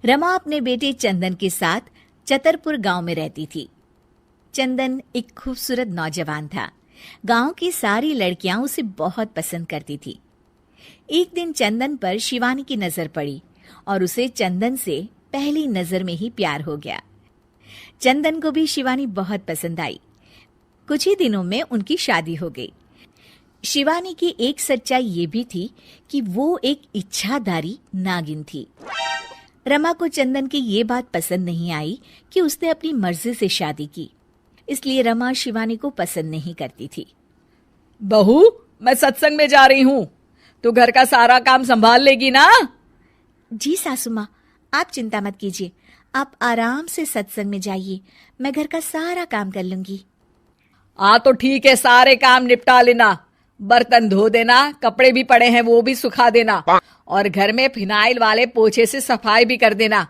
रमा अपने बेटे चंदन के साथ चतरपुर गांव में रहती थी। चंदन एक खूबसूरत नौजवान था। गांव की सारी लड़कियां उसे बहुत पसंद करती थी। एक दिन चंदन पर शिवानी की नजर पड़ी और उसे चंदन से पहली नजर में ही प्यार हो गया। चंदन को भी शिवानी बहुत पसंद आई। कुछ ही दिनों में उनकी शादी हो गई। शिवानी की एक सच्चाई ये भी थी कि वो एक इच्छाधारी नागिन थी। रमा को चंदन की ये बात पसंद नहीं आई कि उसने अपनी मर्जी से शादी की, इसलिए रमा शिवानी को पसंद नहीं करती थी। बहू, मैं सत्संग में जा रही हूँ, तो घर का सारा काम संभाल लेगी ना? जी सासू माँ, आप चिंता मत कीजिए, आप आराम से सत्संग में जाइए, मैं घर का सारा काम कर लूंगी। हाँ तो ठीक है, सारे काम निपटा लेना, बर्तन धो देना, कपड़े भी पड़े हैं वो भी सुखा देना, और घर में फिनाइल वाले पोछे से सफाई भी कर देना।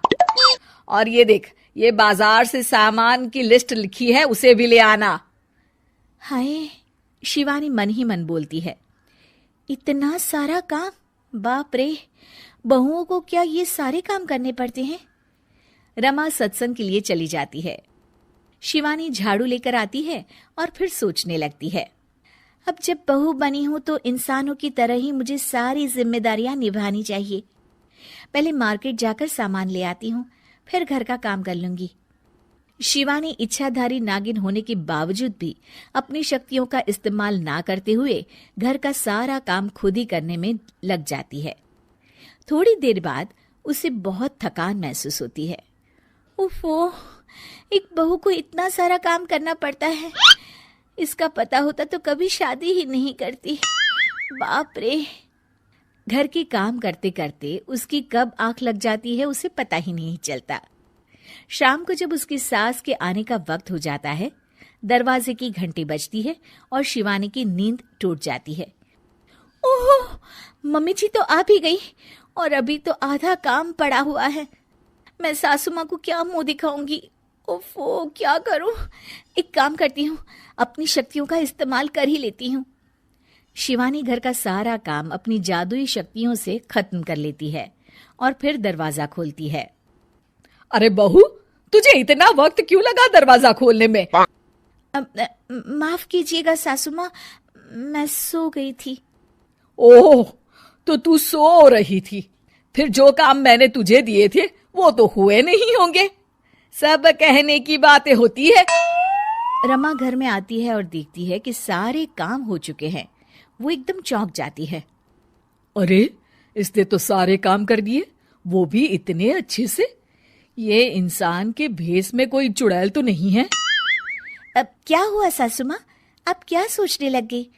और ये देख, ये बाजार से सामान की लिस्ट लिखी है, उसे भी ले आना। हाय, शिवानी मन ही मन बोलती है, इतना सारा काम, बाप रे, बहुओं को क्या ये सारे काम करने पड़ते हैं। रमा सत्संग के लिए चली जाती है। शिवानी झाड़ू लेकर आती है और फिर सोचने लगती है, अब जब बहू बनी हूं तो इंसानों की तरह ही मुझे सारी जिम्मेदारियां निभानी चाहिए। पहले मार्केट जाकर सामान ले आती हूँ, फिर घर का काम कर लूंगी। शिवानी इच्छाधारी नागिन होने के बावजूद भी अपनी शक्तियों का इस्तेमाल ना करते हुए घर का सारा काम खुद ही करने में लग जाती है। थोड़ी देर बाद उसे बहुत थकान महसूस होती है। उफ़ो, एक बहू को इतना सारा काम करना पड़ता है, इसका पता होता तो कभी शादी ही नहीं करती। बाप रे। घर के काम करते करते उसकी कब आंख लग जाती है उसे पता ही नहीं चलता। शाम को जब उसकी सास के आने का वक्त हो जाता है, दरवाजे की घंटी बजती है और शिवानी की नींद टूट जाती है। ओह, मम्मी जी तो आ भी गई और अभी तो आधा काम पड़ा हुआ है। मैं सासू माँ को क्या मुंह दिखाऊंगी? ओफो, क्या करूं? एक काम करती हूँ, अपनी शक्तियों का इस्तेमाल कर ही लेती हूँ। शिवानी घर का सारा काम अपनी जादुई शक्तियों से खत्म कर लेती है और फिर दरवाजा खोलती है। अरे बहू, तुझे इतना वक्त क्यों लगा दरवाजा खोलने में? माफ कीजिएगा सासू माँ, मैं सो गई थी। ओह, तो तू सो रही थी, फिर जो काम मैंने तुझे दिए थे वो तो हुए नहीं होंगे। सब कहने की बातें होती है। रमा घर में आती है और देखती है कि सारे काम हो चुके हैं। वो एकदम चौंक जाती है। अरे, इसने तो सारे काम कर दिए, वो भी इतने अच्छे से। ये इंसान के भेष में कोई चुड़ैल तो नहीं है? अब क्या हुआ सासू माँ, आप क्या सोचने लग गई?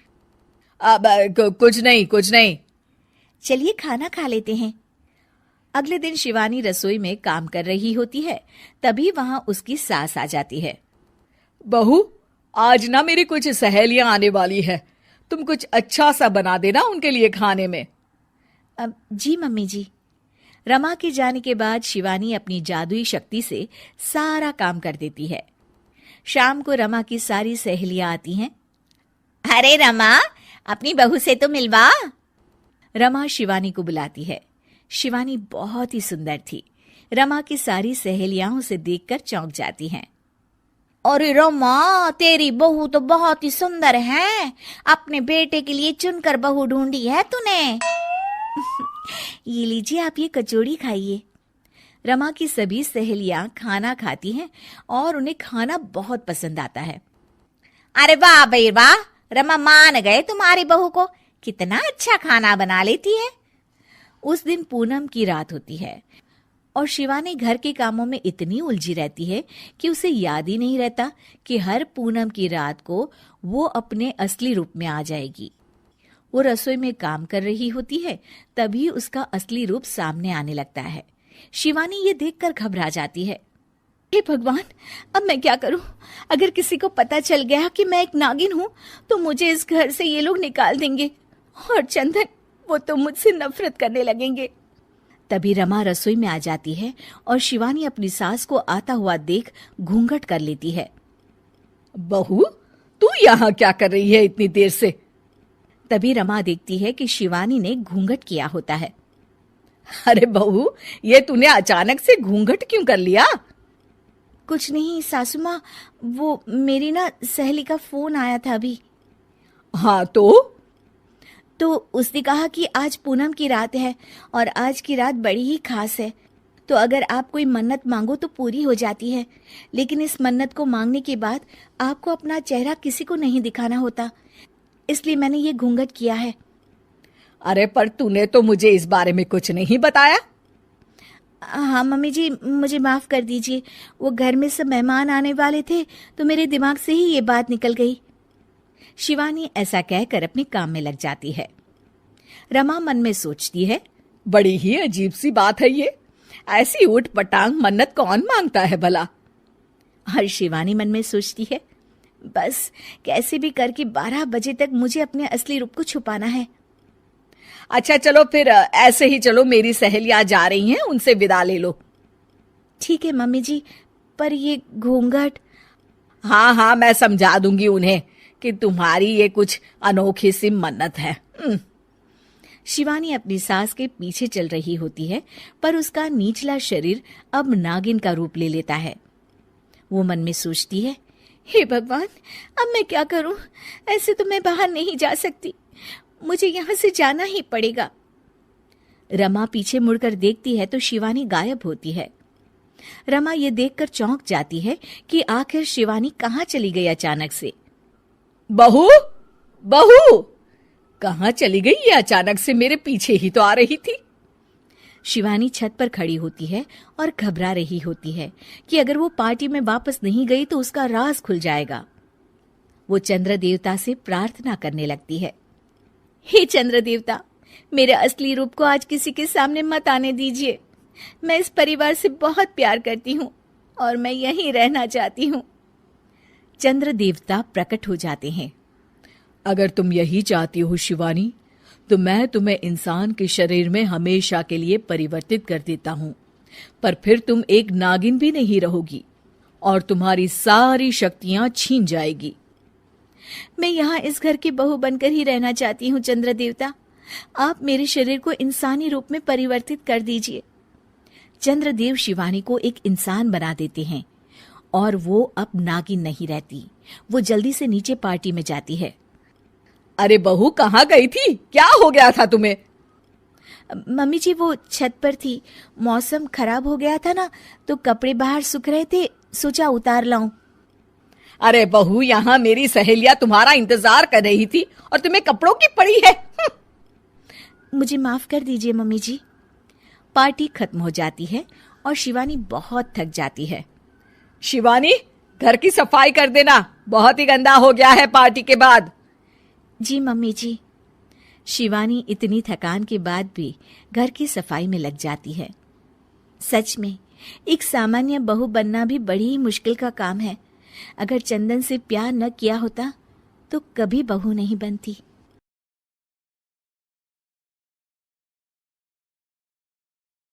अब कुछ नहीं। चलिए खाना खा लेते हैं। अगले दिन शिवानी रसोई में काम कर रही होती है, तभी वहां उसकी सास आ जाती है। बहू, आज ना मेरी कुछ सहेलियां आने वाली है, तुम कुछ अच्छा सा बना देना उनके लिए खाने में। जी मम्मी जी। रमा के जाने के बाद शिवानी अपनी जादुई शक्ति से सारा काम कर देती है। शाम को रमा की सारी सहेलियां आती हैं। अरे रमा, अपनी बहू से तो मिलवा। रमा शिवानी को बुलाती है। शिवानी बहुत ही सुंदर थी। रमा की सारी सहेलियां उसे देखकर चौंक जाती हैं। अरे रमा, तेरी बहू तो बहुत ही सुंदर है, अपने बेटे के लिए चुनकर बहू ढूंढी है तूने। ये लीजिए, आप ये कचौड़ी खाइए। रमा की सभी सहेलियां खाना खाती हैं और उन्हें खाना बहुत पसंद आता है। अरे वाह भाई वाह, रमा मान गए तुम्हारी बहू को, कितना अच्छा खाना बना लेती है। उस दिन पूनम की रात होती है और शिवानी घर के कामों में इतनी उलझी रहती है कि उसे याद ही नहीं रहता कि हर पूनम की रात को वो अपने असली रूप में आ जाएगी। वो रसोई में काम कर रही होती है, तभी उसका असली रूप सामने आने लगता है। शिवानी ये देखकर घबरा जाती है। हे भगवान, अब मैं क्या करूं? अगर किसी को पता चल गया कि मैं एक नागिन हूं तो मुझे इस घर से ये लोग निकाल देंगे और चंदन, वो तो मुझसे नफरत करने लगेंगे। तभी रमा रसोई में आ जाती है और शिवानी अपनी सास को आता हुआ देख घूंघट कर लेती है। बहू, तू यहाँ क्या कर रही है इतनी देर से? तभी रमा देखती है कि शिवानी ने घूंघट किया होता है। अरे बहू, ये तूने अचानक से घूंघट क्यों कर लिया? कुछ नहीं सासू माँ, वो मेरी ना सहेली का फोन आया था अभी। हाँ तो उसने कहा कि आज पूनम की रात है और आज की रात बड़ी ही खास है, तो अगर आप कोई मन्नत मांगो तो पूरी हो जाती है, लेकिन इस मन्नत को मांगने के बाद आपको अपना चेहरा किसी को नहीं दिखाना होता, इसलिए मैंने ये घूंघट किया है। अरे पर तूने तो मुझे इस बारे में कुछ नहीं बताया। हाँ मम्मी जी, मुझे माफ कर दीजिए, वो घर में सब मेहमान आने वाले थे तो मेरे दिमाग से ही ये बात निकल गई। शिवानी ऐसा कहकर अपने काम में लग जाती है। रमा मन में सोचती है, बड़ी ही अजीब सी बात है ये, ऐसी ऊट पटांग मन्नत कौन मांगता है भला। और शिवानी मन में सोचती है, बस कैसे भी करके 12 बजे तक मुझे अपने असली रूप को छुपाना है। अच्छा चलो फिर ऐसे ही चलो, मेरी सहेलियां जा रही हैं, उनसे विदा ले लो। ठीक है मम्मी जी, पर ये घूंघट। हाँ हाँ, मैं समझा दूंगी उन्हें कि तुम्हारी ये कुछ अनोखी सी मन्नत है। शिवानी अपनी सास के पीछे चल रही होती है, पर उसका निचला शरीर अब नागिन का रूप ले लेता है। वो मन में सोचती है, हे भगवान, अब मैं क्या करूं? ऐसे तो मैं बाहर नहीं जा सकती, मुझे यहां से जाना ही पड़ेगा। रमा पीछे मुड़कर देखती है तो शिवानी गायब होती है। रमा ये देखकर चौंक जाती है कि आखिर शिवानी कहाँ चली गई अचानक से। बहू, बहू, कहाँ चली गई ये अचानक से? मेरे पीछे ही तो आ रही थी। शिवानी छत पर खड़ी होती है और घबरा रही होती है कि अगर वो पार्टी में वापस नहीं गई तो उसका राज खुल जाएगा। वो चंद्र देवता से प्रार्थना करने लगती है, हे चंद्र देवता, मेरे असली रूप को आज किसी के सामने मत आने दीजिए। मैं इस परिवार से बहुत प्यार करती हूँ और मैं यहीं रहना चाहती हूँ। चंद्र देवता प्रकट हो जाते हैं। अगर तुम यही चाहती हो शिवानी, तो मैं तुम्हें इंसान के शरीर में हमेशा के लिए परिवर्तित कर देता हूँ, पर फिर तुम एक नागिन भी नहीं रहोगी और तुम्हारी सारी शक्तियां छीन जाएगी। मैं यहाँ इस घर की बहू बनकर ही रहना चाहती हूँ चंद्र देवता, आप मेरे शरीर को इंसानी रूप में परिवर्तित कर दीजिए। चंद्रदेव शिवानी को एक इंसान बना देते हैं और वो अब नागिन नहीं रहती। वो जल्दी से नीचे पार्टी में जाती है। अरे बहू, कहाँ गई थी? क्या हो गया था तुम्हें? मम्मी जी, वो छत पर थी, मौसम खराब हो गया था ना, तो कपड़े बाहर सूख रहे थे, सोचा उतार लाऊं। अरे बहू, यहाँ मेरी सहेलियां तुम्हारा इंतजार कर रही थी और तुम्हें कपड़ों की पड़ी है। मुझे माफ कर दीजिए मम्मी जी। पार्टी खत्म हो जाती है और शिवानी बहुत थक जाती है। शिवानी, घर की सफाई कर देना, बहुत ही गंदा हो गया है पार्टी के बाद। जी मम्मी जी। शिवानी इतनी थकान के बाद भी घर की सफाई में लग जाती है। सच में एक सामान्य बहू बनना भी बड़ी ही मुश्किल का काम है। अगर चंदन से प्यार न किया होता तो कभी बहू नहीं बनती।